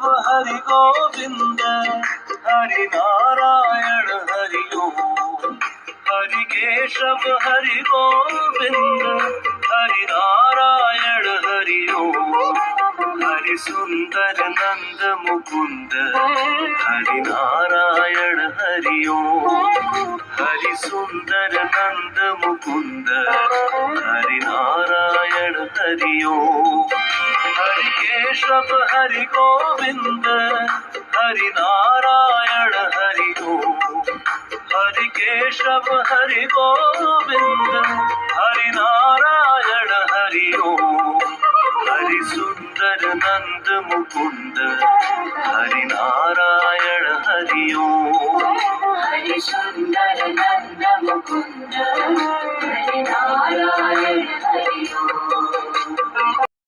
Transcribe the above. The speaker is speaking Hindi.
हरि गोविंद हरि नारायण हरि ओम। हरि केशव हरि गोविंद हरि नारायण हरि ओम। हरि सुंदर नंद मुकुंद हरि नारायण हरि ओम। हरि सुंदर नंद मुकुंद हरि नारायण हरि ओम। हरि केशव हरि गोविंद हरि नारायण हरि ओम। हरि केशव हरि गोविंद हरि नारायण हरि ओम। हरि सुंदर नंद मुकुंद हरि नारायण हरि ओम। हरि सुंदर नंद मुकुंद हरि नारायण हरि